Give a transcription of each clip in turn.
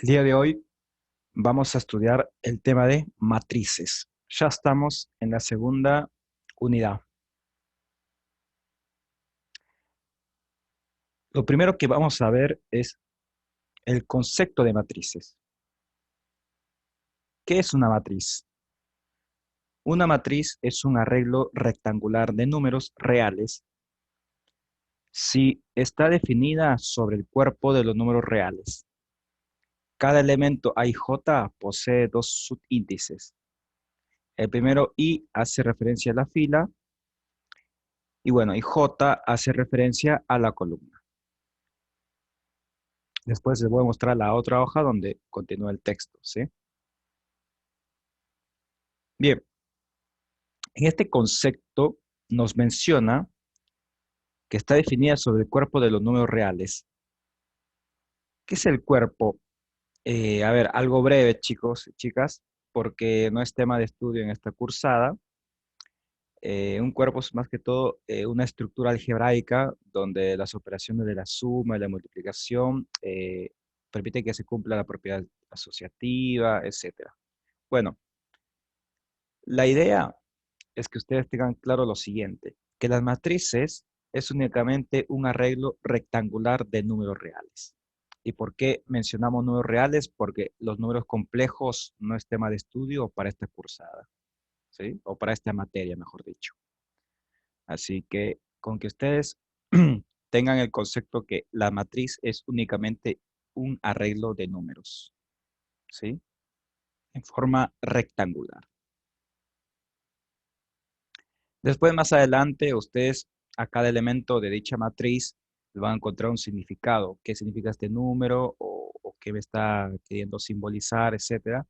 El día de hoy vamos a estudiar el tema de matrices. Ya estamos en la segunda unidad. Lo primero que vamos a ver es el concepto de matrices. ¿Qué es una matriz? Una matriz es un arreglo rectangular de números reales si está definida sobre el cuerpo de los números reales. Cada elemento A y J posee dos subíndices. El primero I hace referencia a la fila y bueno, y J hace referencia a la columna. Después les voy a mostrar la otra hoja donde continúa el texto, ¿sí? Bien, en este concepto nos menciona que está definida sobre el cuerpo de los números reales. ¿Qué es el cuerpo? A ver, algo breve, chicos y chicas, porque no es tema de estudio en esta cursada. Un cuerpo es más que todo una estructura algebraica donde las operaciones de la suma y la multiplicación permiten que se cumpla la propiedad asociativa, etcétera. Bueno, la idea es que ustedes tengan claro lo siguiente, que las matrices es únicamente un arreglo rectangular de números reales. ¿Y por qué mencionamos números reales? Porque los números complejos no es tema de estudio para esta cursada, ¿sí? O para esta materia, mejor dicho. Así que con que ustedes tengan el concepto que la matriz es únicamente un arreglo de números, ¿sí? En forma rectangular. Después, más adelante, ustedes a cada elemento de dicha matriz le van a encontrar un significado. ¿Qué significa este número? O qué me está queriendo simbolizar, etcétera.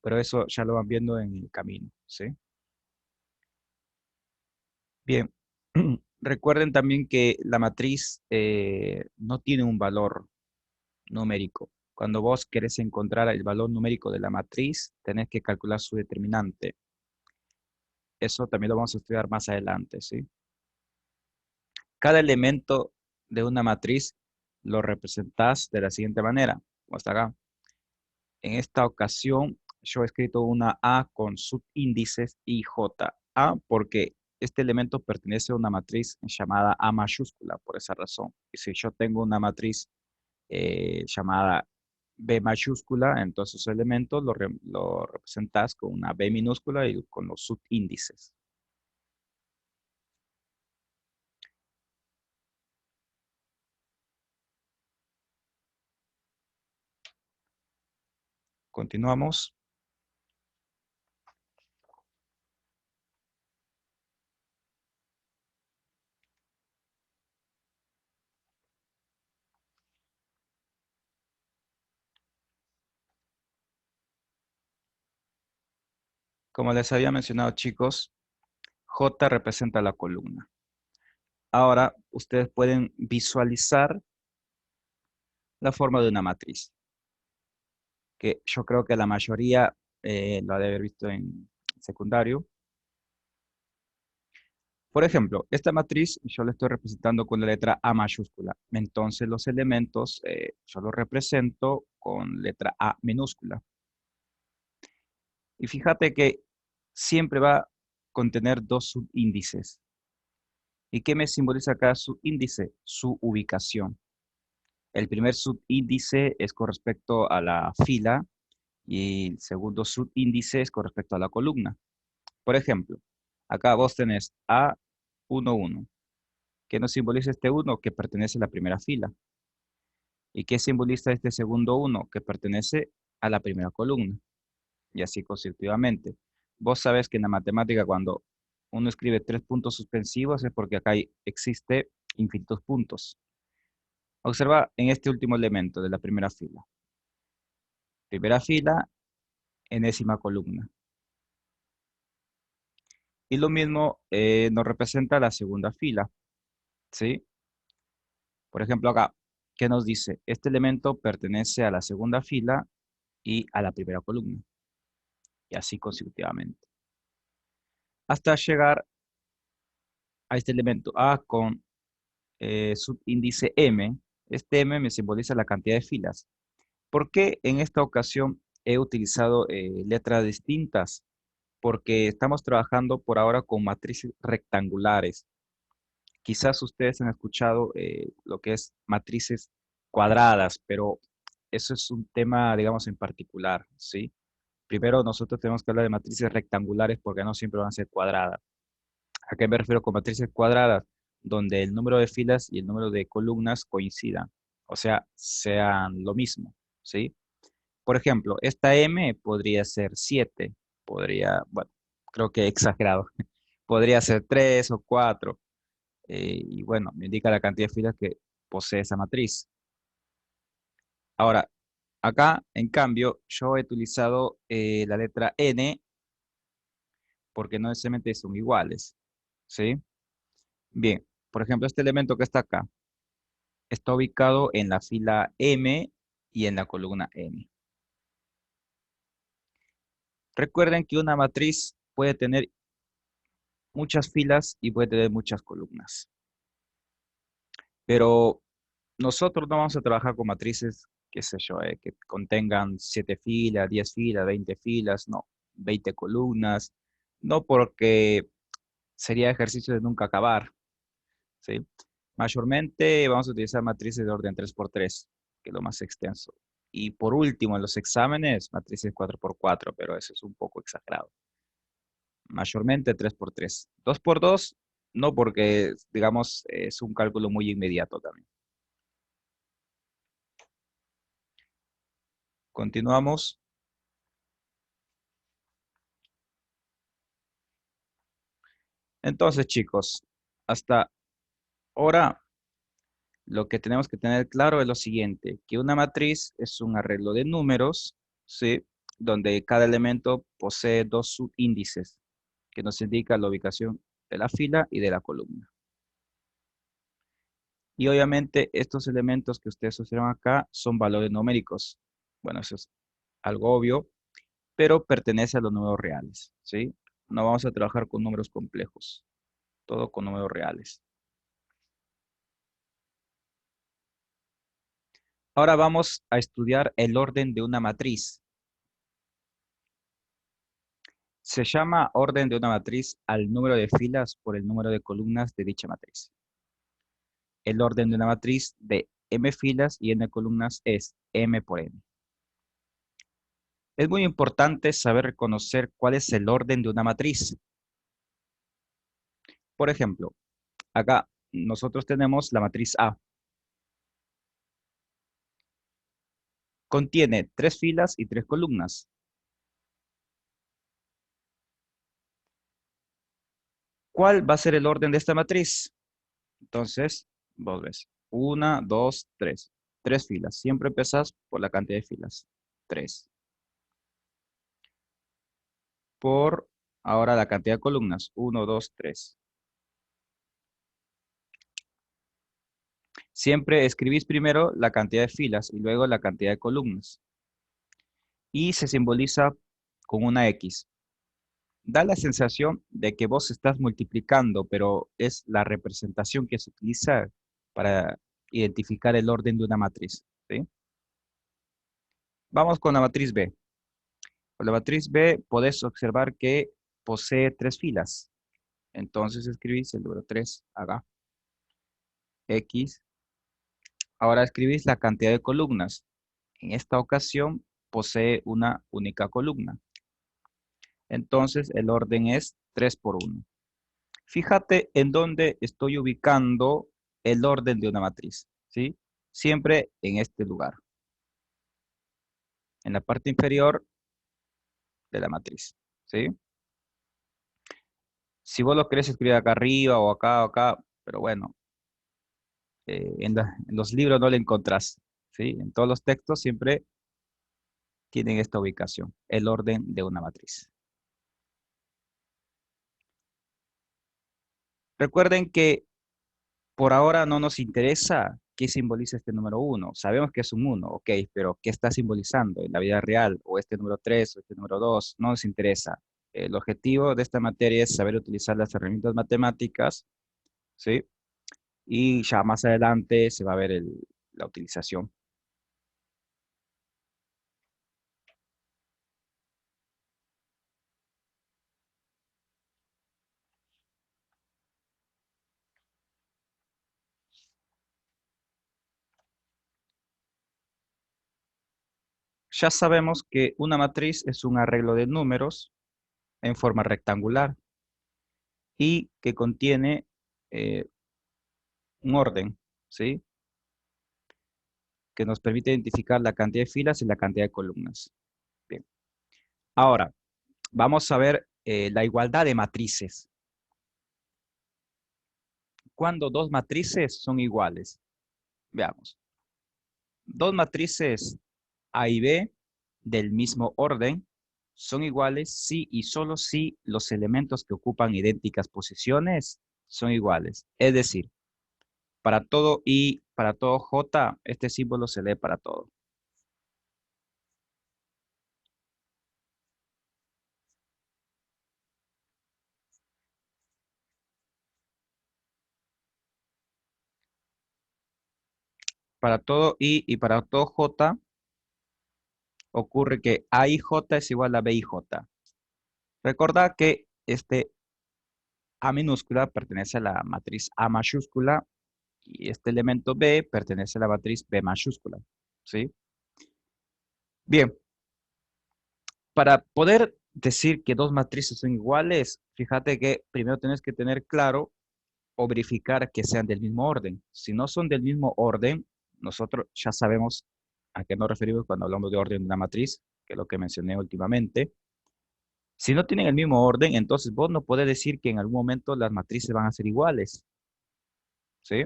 Pero eso ya lo van viendo en el camino, ¿sí? Bien. Recuerden también que la matriz no tiene un valor numérico. Cuando vos querés encontrar el valor numérico de la matriz, tenés que calcular su determinante. Eso también lo vamos a estudiar más adelante, ¿sí? Cada elemento de una matriz lo representas de la siguiente manera, como está acá. En esta ocasión, yo he escrito una A con subíndices IJ. A porque este elemento pertenece a una matriz llamada A mayúscula, por esa razón. Y si yo tengo una matriz llamada B mayúscula, entonces esos elementos lo representas con una B minúscula y con los subíndices. Continuamos. Como les había mencionado, chicos, J representa la columna. Ahora ustedes pueden visualizar la forma de una matriz, que yo creo que la mayoría lo ha de haber visto en secundario. Por ejemplo, esta matriz yo la estoy representando con la letra A mayúscula. Entonces los elementos yo los represento con letra A minúscula. Y fíjate que siempre va a contener dos subíndices. ¿Y qué me simboliza cada subíndice? Su ubicación. El primer subíndice es con respecto a la fila y el segundo subíndice es con respecto a la columna. Por ejemplo, acá vos tenés A11. ¿Qué nos simboliza este 1? Que pertenece a la primera fila. ¿Y qué simboliza este segundo 1? Que pertenece a la primera columna. Y así consecutivamente. Vos sabés que en la matemática cuando uno escribe tres puntos suspensivos es porque acá existe infinitos puntos. Observa en este último elemento de la primera fila. Primera fila, enésima columna. Y lo mismo nos representa la segunda fila, ¿sí? Por ejemplo, acá, ¿qué nos dice? Este elemento pertenece a la segunda fila y a la primera columna. Y así consecutivamente. Hasta llegar a este elemento A con subíndice M. Este M me simboliza la cantidad de filas. ¿Por qué en esta ocasión he utilizado letras distintas? Porque estamos trabajando por ahora con matrices rectangulares. Quizás ustedes han escuchado lo que es matrices cuadradas, pero eso es un tema, digamos, en particular, ¿sí? Primero nosotros tenemos que hablar de matrices rectangulares porque no siempre van a ser cuadradas. ¿A qué me refiero con matrices cuadradas? Donde el número de filas y el número de columnas coincidan, o sea, sean lo mismo, ¿sí? Por ejemplo, esta M podría ser 7, podría, bueno, creo que he exagerado, podría ser 3 o 4, y bueno, me indica la cantidad de filas que posee esa matriz. Ahora, acá, en cambio, yo he utilizado la letra N porque no necesariamente son iguales, ¿sí? Bien, por ejemplo, este elemento que está acá está ubicado en la fila M y en la columna N. Recuerden que una matriz puede tener muchas filas y puede tener muchas columnas, pero nosotros no vamos a trabajar con matrices, qué sé yo, que contengan 7 filas, 10 filas, 20 filas, no, 20 columnas, no porque sería ejercicio de nunca acabar, ¿sí? Mayormente vamos a utilizar matrices de orden 3x3, que es lo más extenso. Y por último, en los exámenes, matrices 4x4, pero eso es un poco exagerado. Mayormente 3x3. 2x2, no porque, digamos, es un cálculo muy inmediato también. Continuamos. Entonces, chicos, hasta ahora lo que tenemos que tener claro es lo siguiente, que una matriz es un arreglo de números, ¿sí? Donde cada elemento posee dos subíndices que nos indican la ubicación de la fila y de la columna. Y obviamente estos elementos que ustedes observan acá son valores numéricos. Bueno, eso es algo obvio, pero pertenece a los números reales, ¿sí? No vamos a trabajar con números complejos, todo con números reales. Ahora vamos a estudiar el orden de una matriz. Se llama orden de una matriz al número de filas por el número de columnas de dicha matriz. El orden de una matriz de m filas y n columnas es m por n. Es muy importante saber reconocer cuál es el orden de una matriz. Por ejemplo, acá nosotros tenemos la matriz A. Contiene 3 filas y 3 columnas. ¿Cuál va a ser el orden de esta matriz? Entonces, vos ves, 1, 2, 3. 3 filas. Siempre empezás por la cantidad de filas. 3. Por ahora la cantidad de columnas. 1, 2, 3. Siempre escribís primero la cantidad de filas y luego la cantidad de columnas. Y se simboliza con una X. Da la sensación de que vos estás multiplicando, pero es la representación que se utiliza para identificar el orden de una matriz, ¿sí? Vamos con la matriz B. Con la matriz B podés observar que posee 3 filas. Entonces escribís el número 3 acá. X. Ahora escribís la cantidad de columnas. En esta ocasión posee una única columna. Entonces el orden es 3 por 1. Fíjate en dónde estoy ubicando el orden de una matriz, ¿sí? Siempre en este lugar, en la parte inferior de la matriz, ¿sí? Si vos lo querés escribir acá arriba o acá, pero bueno, en los libros no lo encontrás, ¿sí? En todos los textos siempre tienen esta ubicación, el orden de una matriz. Recuerden que por ahora no nos interesa qué simboliza este número uno. Sabemos que es un uno, ok, pero ¿qué está simbolizando en la vida real? O este número 3 o este número 2, no nos interesa. El objetivo de esta materia es saber utilizar las herramientas matemáticas, ¿sí? Y ya más adelante se va a ver la utilización. Ya sabemos que una matriz es un arreglo de números en forma rectangular y que contiene eh, un orden, ¿sí? Que nos permite identificar la cantidad de filas y la cantidad de columnas. Bien. Ahora, vamos a ver la igualdad de matrices. Cuando dos matrices son iguales. Veamos. Dos matrices A y B del mismo orden son iguales si y solo si los elementos que ocupan idénticas posiciones son iguales. Es decir, para todo I, para todo J, este símbolo se lee para todo. Para todo I y para todo J ocurre que A y J es igual a B y J. Recordad que este A minúscula pertenece a la matriz A mayúscula y este elemento B pertenece a la matriz B mayúscula. ¿Sí? Bien, para poder decir que dos matrices son iguales, fíjate que primero tienes que tener claro o verificar que sean del mismo orden. Si no son del mismo orden, nosotros ya sabemos a qué nos referimos cuando hablamos de orden de una matriz, que es lo que mencioné últimamente. Si no tienen el mismo orden, entonces vos no podés decir que en algún momento las matrices van a ser iguales, ¿sí?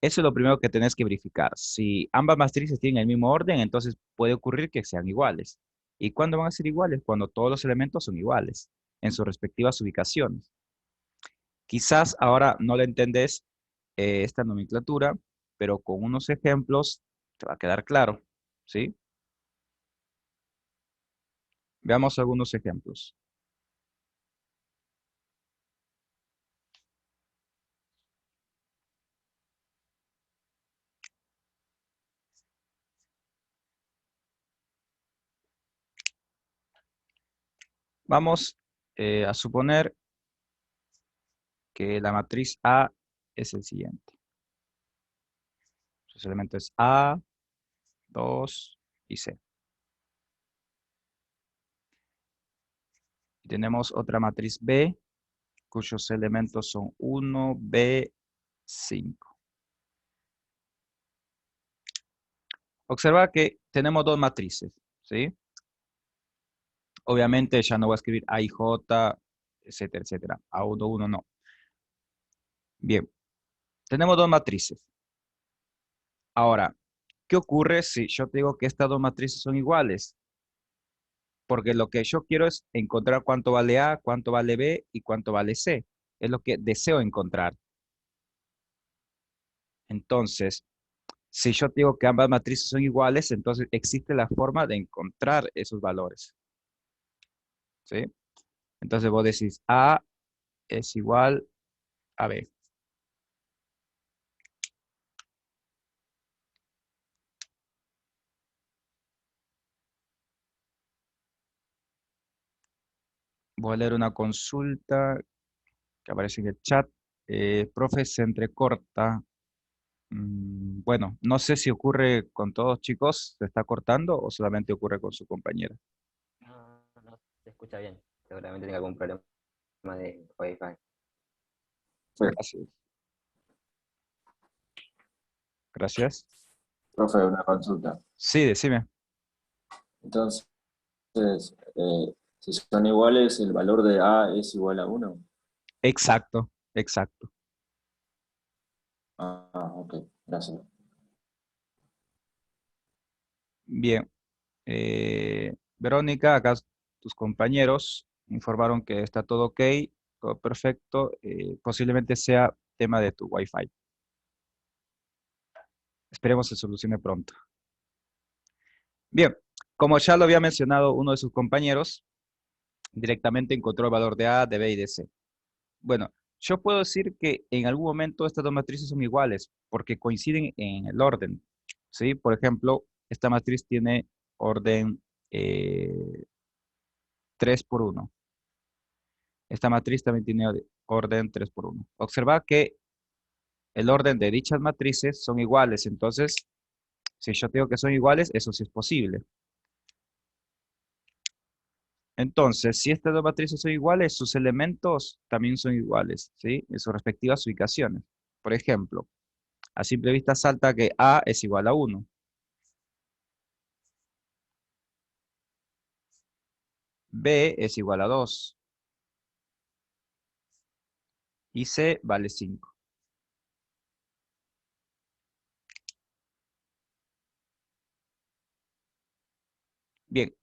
Eso es lo primero que tenés que verificar. Si ambas matrices tienen el mismo orden, entonces puede ocurrir que sean iguales. ¿Y cuándo van a ser iguales? Cuando todos los elementos son iguales en sus respectivas ubicaciones. Quizás ahora no le entendés esta nomenclatura, pero con unos ejemplos te va a quedar claro, ¿sí? Veamos algunos ejemplos. Vamos a suponer que la matriz A es el siguiente. Sus elementos es A, 2 y C. Y tenemos otra matriz B, cuyos elementos son 1, B, 5. Observa que tenemos dos matrices, ¿sí? Obviamente ya no voy a escribir A y J, etcétera, etcétera. A1, 1 no. Bien, tenemos dos matrices. Ahora, ¿qué ocurre si yo te digo que estas dos matrices son iguales? Porque lo que yo quiero es encontrar cuánto vale A, cuánto vale B y cuánto vale C. Es lo que deseo encontrar. Entonces, si yo te digo que ambas matrices son iguales, entonces existe la forma de encontrar esos valores, ¿sí? Entonces vos decís A es igual a B. Voy a leer una consulta que aparece en el chat. Profe, se entrecorta. Bueno, no sé si ocurre con todos chicos, ¿se está cortando o solamente ocurre con su compañera? No, no se escucha bien. Seguramente tenga algún problema de Wi-Fi. Gracias. Gracias. Profe, una consulta. Sí, decime. Entonces, si son iguales, el valor de A es igual a uno. Exacto, exacto. Ok, gracias. Bien. Verónica, acá tus compañeros informaron que está todo ok, todo perfecto. Posiblemente sea tema de tu Wi-Fi. Esperemos se solucione pronto. Bien, como ya lo había mencionado uno de sus compañeros, directamente encontró el valor de A, de B y de C. Bueno, yo puedo decir que en algún momento estas dos matrices son iguales porque coinciden en el orden. ¿Sí? Por ejemplo, esta matriz tiene orden 3 por 1. Esta matriz también tiene orden 3 por 1. Observa que el orden de dichas matrices son iguales. Entonces, si yo digo que son iguales, eso sí es posible. Entonces, si estas dos matrices son iguales, sus elementos también son iguales, ¿sí? En sus respectivas ubicaciones. Por ejemplo, a simple vista salta que A es igual a 1, B es igual a 2 y C vale 5. Bien,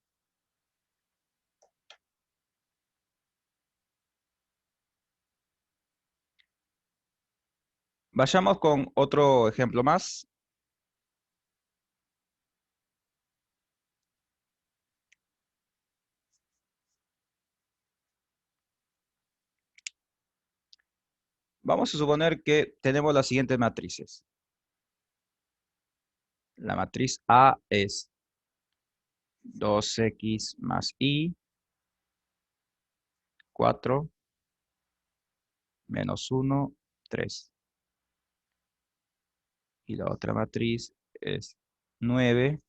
vayamos con otro ejemplo más. Vamos a suponer que tenemos las siguientes matrices. La matriz A es 2x más y, 4, menos 1, 3. Y la otra matriz es 9,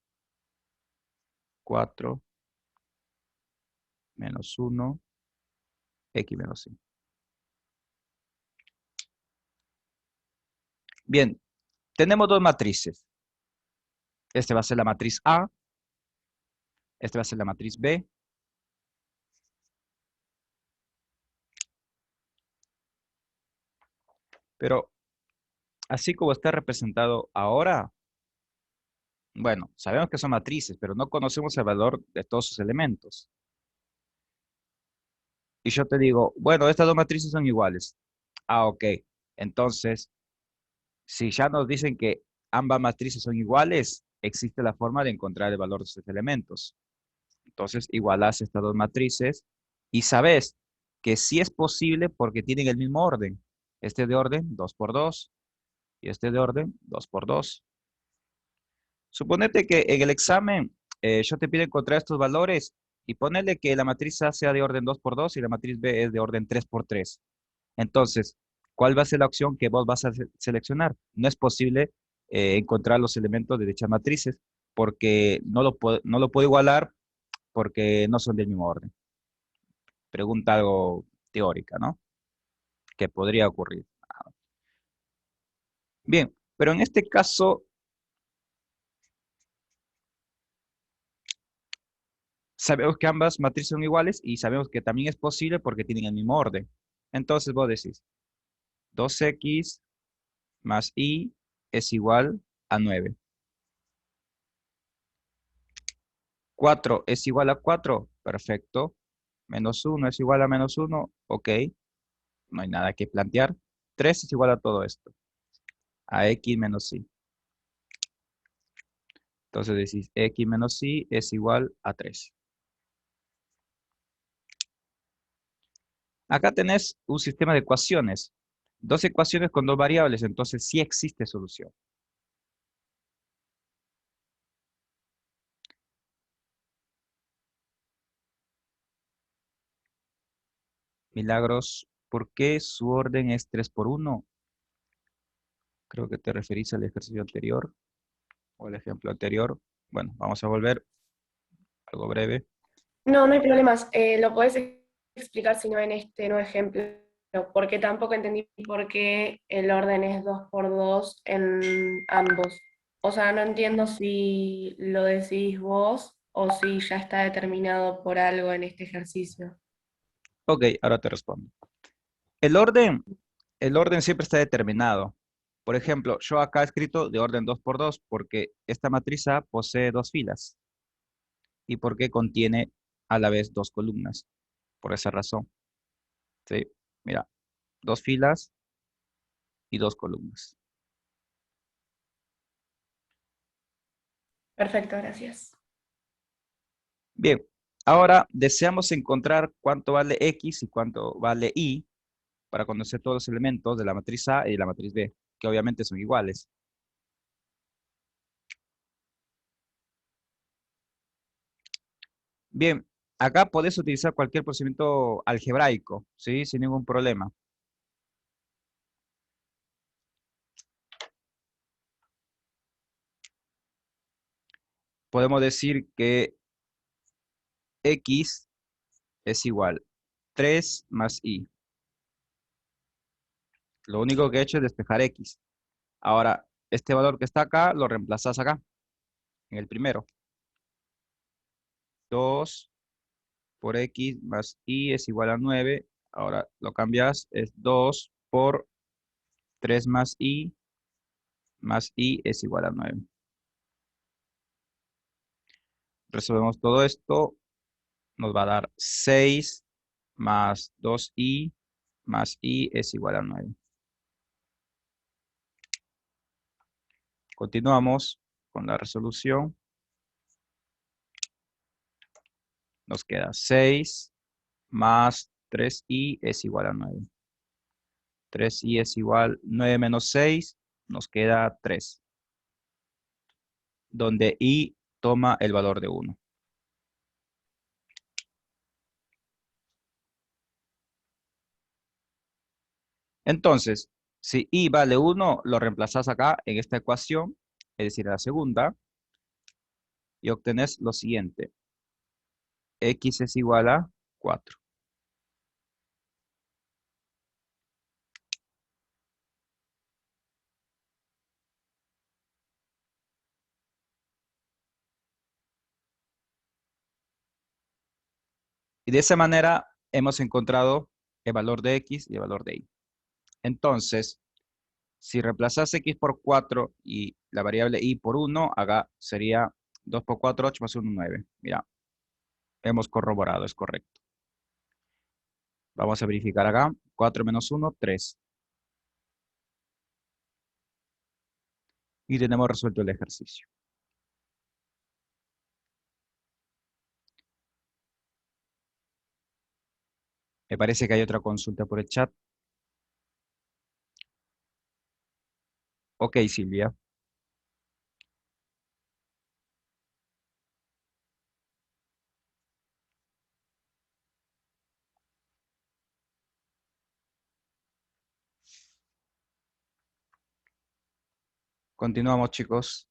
4, menos 1, x menos 5. Bien, tenemos dos matrices. Este va a ser la matriz A, este va a ser la matriz B. Pero así como está representado ahora, bueno, sabemos que son matrices, pero no conocemos el valor de todos sus elementos. Y yo te digo, bueno, estas dos matrices son iguales. Ah, ok. Entonces, si ya nos dicen que ambas matrices son iguales, existe la forma de encontrar el valor de sus elementos. Entonces, igualas estas dos matrices y sabes que sí es posible porque tienen el mismo orden. Este de orden 2 por 2 y este de orden 2 por 2. Suponete que en el examen yo te pido encontrar estos valores y ponerle que la matriz A sea de orden 2 por 2 y la matriz B es de orden 3 por 3. Entonces, ¿cuál va a ser la opción que vos vas a seleccionar? No es posible encontrar los elementos de dichas matrices porque no lo puedo igualar porque no son del mismo orden. Pregunta algo teórica, ¿no? Que podría ocurrir. Bien, pero en este caso sabemos que ambas matrices son iguales y sabemos que también es posible porque tienen el mismo orden. Entonces vos decís 2x más y es igual a 9. 4 es igual a 4, perfecto. Menos 1 es igual a menos 1, ok, no hay nada que plantear. 3 es igual a todo esto, a x menos y. Entonces decís x menos y es igual a 3. Acá tenés un sistema de ecuaciones. Dos ecuaciones con dos variables, entonces sí existe solución. Milagros, ¿por qué su orden es 3 por 1? Creo que te referís al ejercicio anterior o al ejemplo anterior. Bueno, vamos a volver, algo breve. No, no hay problemas. Lo podés explicar si no en este nuevo ejemplo, porque tampoco entendí por qué el orden es 2 por 2 en ambos. O sea, no entiendo si lo decidís vos o si ya está determinado por algo en este ejercicio. Ok, ahora te respondo. El orden, el orden siempre está determinado. Por ejemplo, yo acá he escrito de orden 2 por 2 porque esta matriz A posee dos filas y porque contiene a la vez dos columnas. Por esa razón. ¿Sí? Mira, dos filas y dos columnas. Perfecto, gracias. Bien, ahora deseamos encontrar cuánto vale X y cuánto vale Y para conocer todos los elementos de la matriz A y de la matriz B, que obviamente son iguales. Bien, acá podés utilizar cualquier procedimiento algebraico, ¿sí? Sin ningún problema. Podemos decir que X es igual 3 más y. Lo único que he hecho es despejar x. Ahora, este valor que está acá, lo reemplazas acá, en el primero. 2 por x más y es igual a 9. Ahora lo cambias, es 2 por 3 más y es igual a 9. Resolvemos todo esto, nos va a dar 6 más 2i más i es igual a 9. Continuamos con la resolución. Nos queda 6 más 3i es igual a 9. 3i es igual, 9 menos 6, nos queda 3. Donde i toma el valor de 1. Entonces, si i vale 1, lo reemplazas acá en esta ecuación, es decir, en la segunda, y obtenés lo siguiente. X es igual a 4. Y de esa manera hemos encontrado el valor de x y el valor de y. Entonces, si reemplazas x por 4 y la variable y por 1, acá sería 2 por 4, 8 más 1, 9. Mira, hemos corroborado, es correcto. Vamos a verificar acá. 4 menos 1, 3. Y tenemos resuelto el ejercicio. Me parece que hay otra consulta por el chat. Ok, Silvia. Continuamos, chicos.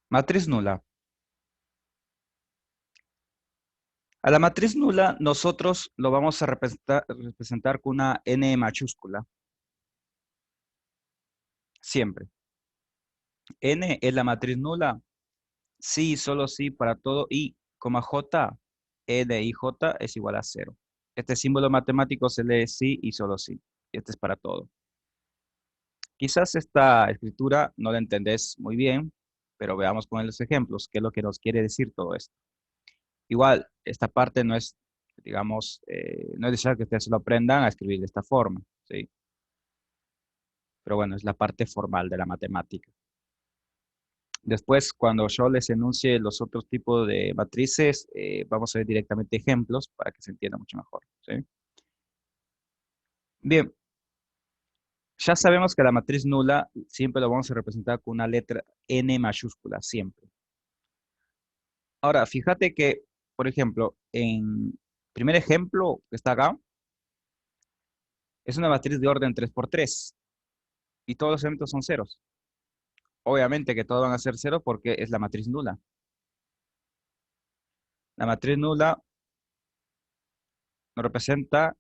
Matriz nula. A la matriz nula nosotros lo vamos a representar con una n mayúscula. Siempre. N es la matriz nula. Sí, solo sí para todo i, j, n y j es igual a 0. Este símbolo matemático se lee sí y solo sí. Este es para todo. Quizás esta escritura no la entendés muy bien, pero veamos con los ejemplos qué es lo que nos quiere decir todo esto. Igual, esta parte no es, digamos, no es necesario que ustedes lo aprendan a escribir de esta forma, ¿sí? Pero bueno, es la parte formal de la matemática. Después, cuando yo les enuncie los otros tipos de matrices, vamos a ver directamente ejemplos para que se entienda mucho mejor, ¿sí? Bien, ya sabemos que la matriz nula siempre lo vamos a representar con una letra n mayúscula, siempre. Ahora, fíjate que, por ejemplo, en primer ejemplo que está acá, es una matriz de orden 3 por 3 y todos los elementos son ceros. Obviamente que todos van a ser ceros porque es la matriz nula. La matriz nula nos representa,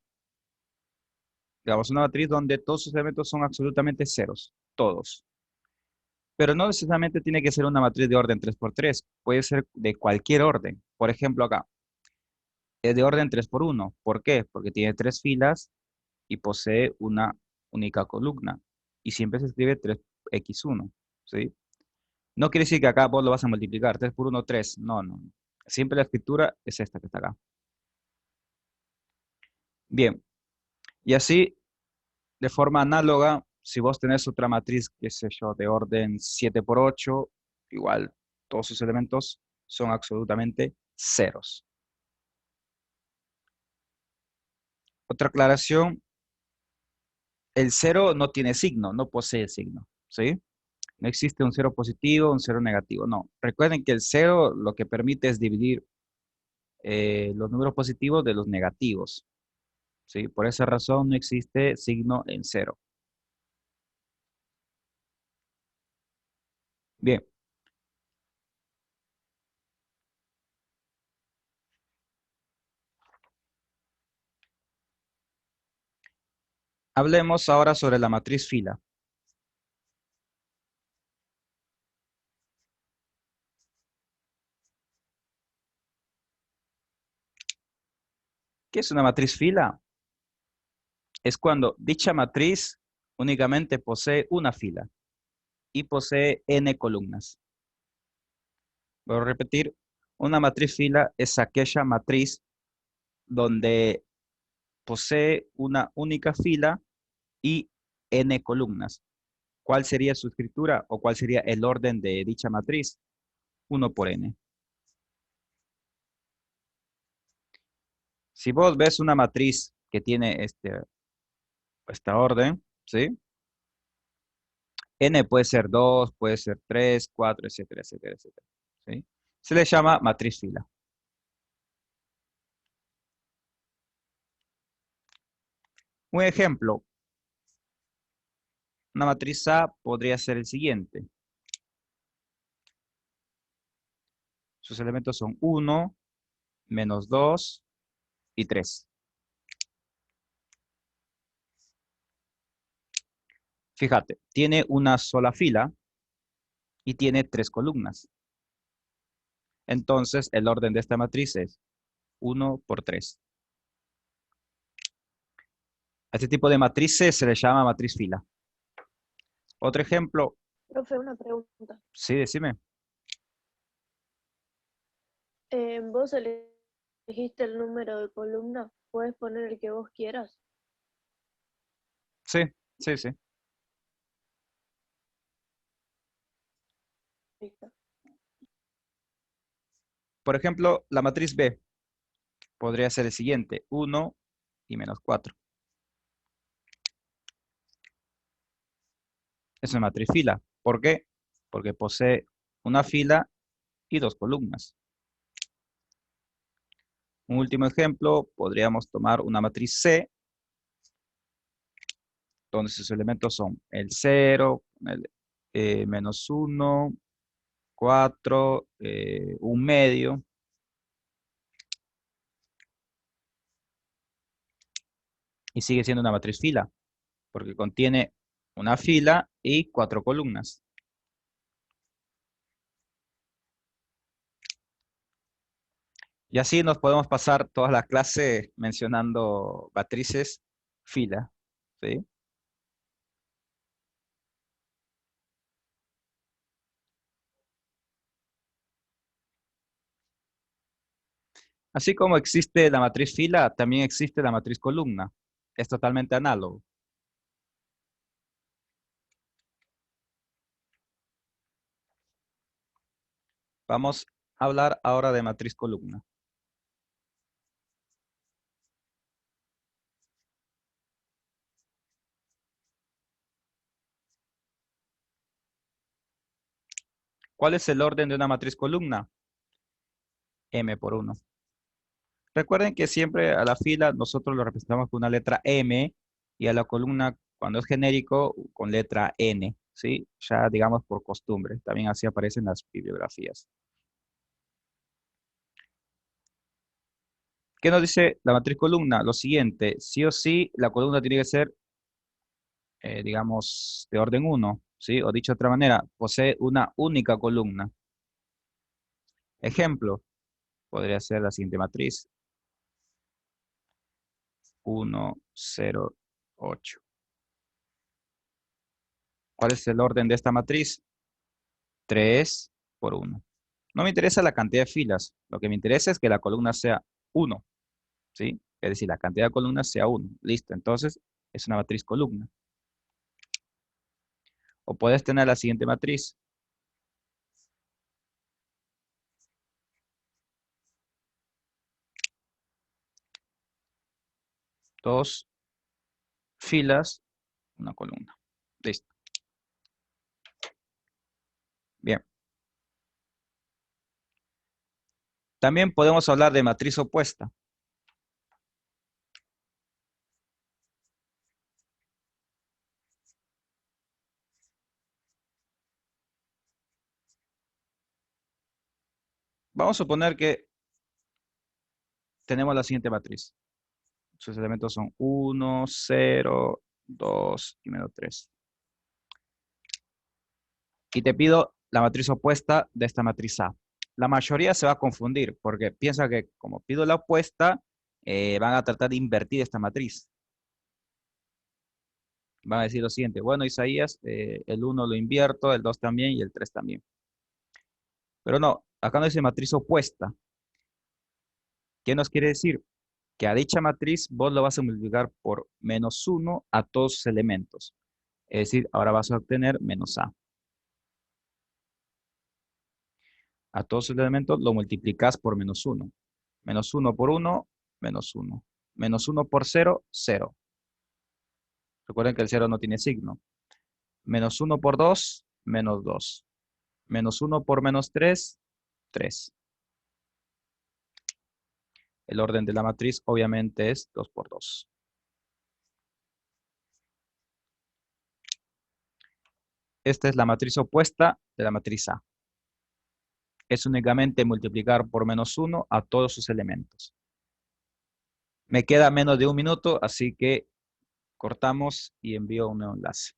digamos, una matriz donde todos sus elementos son absolutamente ceros, todos. Pero no necesariamente tiene que ser una matriz de orden 3 por 3, puede ser de cualquier orden. Por ejemplo, acá, es de orden 3 por 1. ¿Por qué? Porque tiene 3 filas y posee una única columna. Y siempre se escribe 3x1, ¿sí? No quiere decir que acá vos lo vas a multiplicar, 3 por 1, 3. No, no. Siempre la escritura es esta que está acá. Bien, y así, de forma análoga, si vos tenés otra matriz, qué sé yo, de orden 7 por 8, igual todos sus elementos son absolutamente ceros. Otra aclaración, el cero no tiene signo, no posee signo, ¿sí? No existe un cero positivo, un cero negativo, no. Recuerden que el cero lo que permite es dividir los números positivos de los negativos. ¿Sí? Por esa razón no existe signo en cero. Bien. Hablemos ahora sobre la matriz fila. ¿Qué es una matriz fila? Es cuando dicha matriz únicamente posee una fila y posee n columnas. Voy a repetir, una matriz fila es aquella matriz donde posee una única fila y n columnas. ¿Cuál sería su escritura o cuál sería el orden de dicha matriz? 1 por n. Si vos ves una matriz que tiene esta orden, ¿sí? N puede ser 2, puede ser 3, 4, etcétera, etcétera, etcétera. ¿Sí? Se le llama matriz fila. Un ejemplo, una matriz A podría ser el siguiente. Sus elementos son 1, menos 2 y 3. Fíjate, tiene una sola fila y tiene 3 columnas. Entonces, el orden de esta matriz es 1 por 3. A este tipo de matrices se le llama matriz fila. Otro ejemplo, Profe, una pregunta. sí, decime. ¿Vos elegiste el número de columna? ¿Puedes poner el que vos quieras? Sí, sí, sí. Listo. Por ejemplo, la matriz B podría ser el siguiente, 1 y menos 4. Es una matriz fila. ¿Por qué? Porque posee una fila y 2 columnas. Un último ejemplo, podríamos tomar una matriz C, donde sus elementos son el 0, el menos 1, 4, un medio. Y sigue siendo una matriz fila, porque contiene una fila y 4 columnas. Y así nos podemos pasar toda la clase mencionando matrices fila, ¿sí? Así como existe la matriz fila, también existe la matriz columna. Es totalmente análogo. Vamos a hablar ahora de matriz columna. ¿Cuál es el orden de una matriz columna? M por 1. Recuerden que siempre a la fila nosotros lo representamos con una letra M y a la columna, cuando es genérico, con letra N, ¿sí? Ya digamos por costumbre. También así aparecen las bibliografías. ¿Qué nos dice la matriz columna? Lo siguiente, sí o sí, la columna tiene que ser, digamos, de orden 1, ¿sí? O dicho de otra manera, posee una única columna. Ejemplo, podría ser la siguiente matriz. 1, 0, 8. ¿Cuál es el orden de esta matriz? 3 por 1. No me interesa la cantidad de filas. Lo que me interesa es que la columna sea 1, ¿sí? Es decir, la cantidad de columnas sea 1. Listo, entonces es una matriz columna. O puedes tener la siguiente matriz. 2 filas, una columna. Listo. Bien. También podemos hablar de matriz opuesta. Vamos a suponer que tenemos la siguiente matriz. Sus elementos son 1, 0, 2 y menos 3. Y te pido la matriz opuesta de esta matriz A. La mayoría se va a confundir porque piensa que como pido la opuesta, van a tratar de invertir esta matriz. Van a decir lo siguiente: bueno, Isaías, el 1 lo invierto, el 2 también y el 3 también. Pero no, acá no dice matriz opuesta. ¿Qué nos quiere decir? Que a dicha matriz vos lo vas a multiplicar por menos 1 a todos sus elementos. Es decir, ahora vas a obtener menos A. A todos sus elementos lo multiplicas por menos 1. Menos 1 por 1, menos 1. Menos 1 por 0, 0. Recuerden que el 0 no tiene signo. Menos 1 por 2, menos 2. Menos 1 por menos 3, 3. El orden de la matriz obviamente es 2 por 2. Esta es la matriz opuesta de la matriz A. Es únicamente multiplicar por menos 1 a todos sus elementos. Me queda menos de un minuto, así que cortamos y envío un nuevo enlace.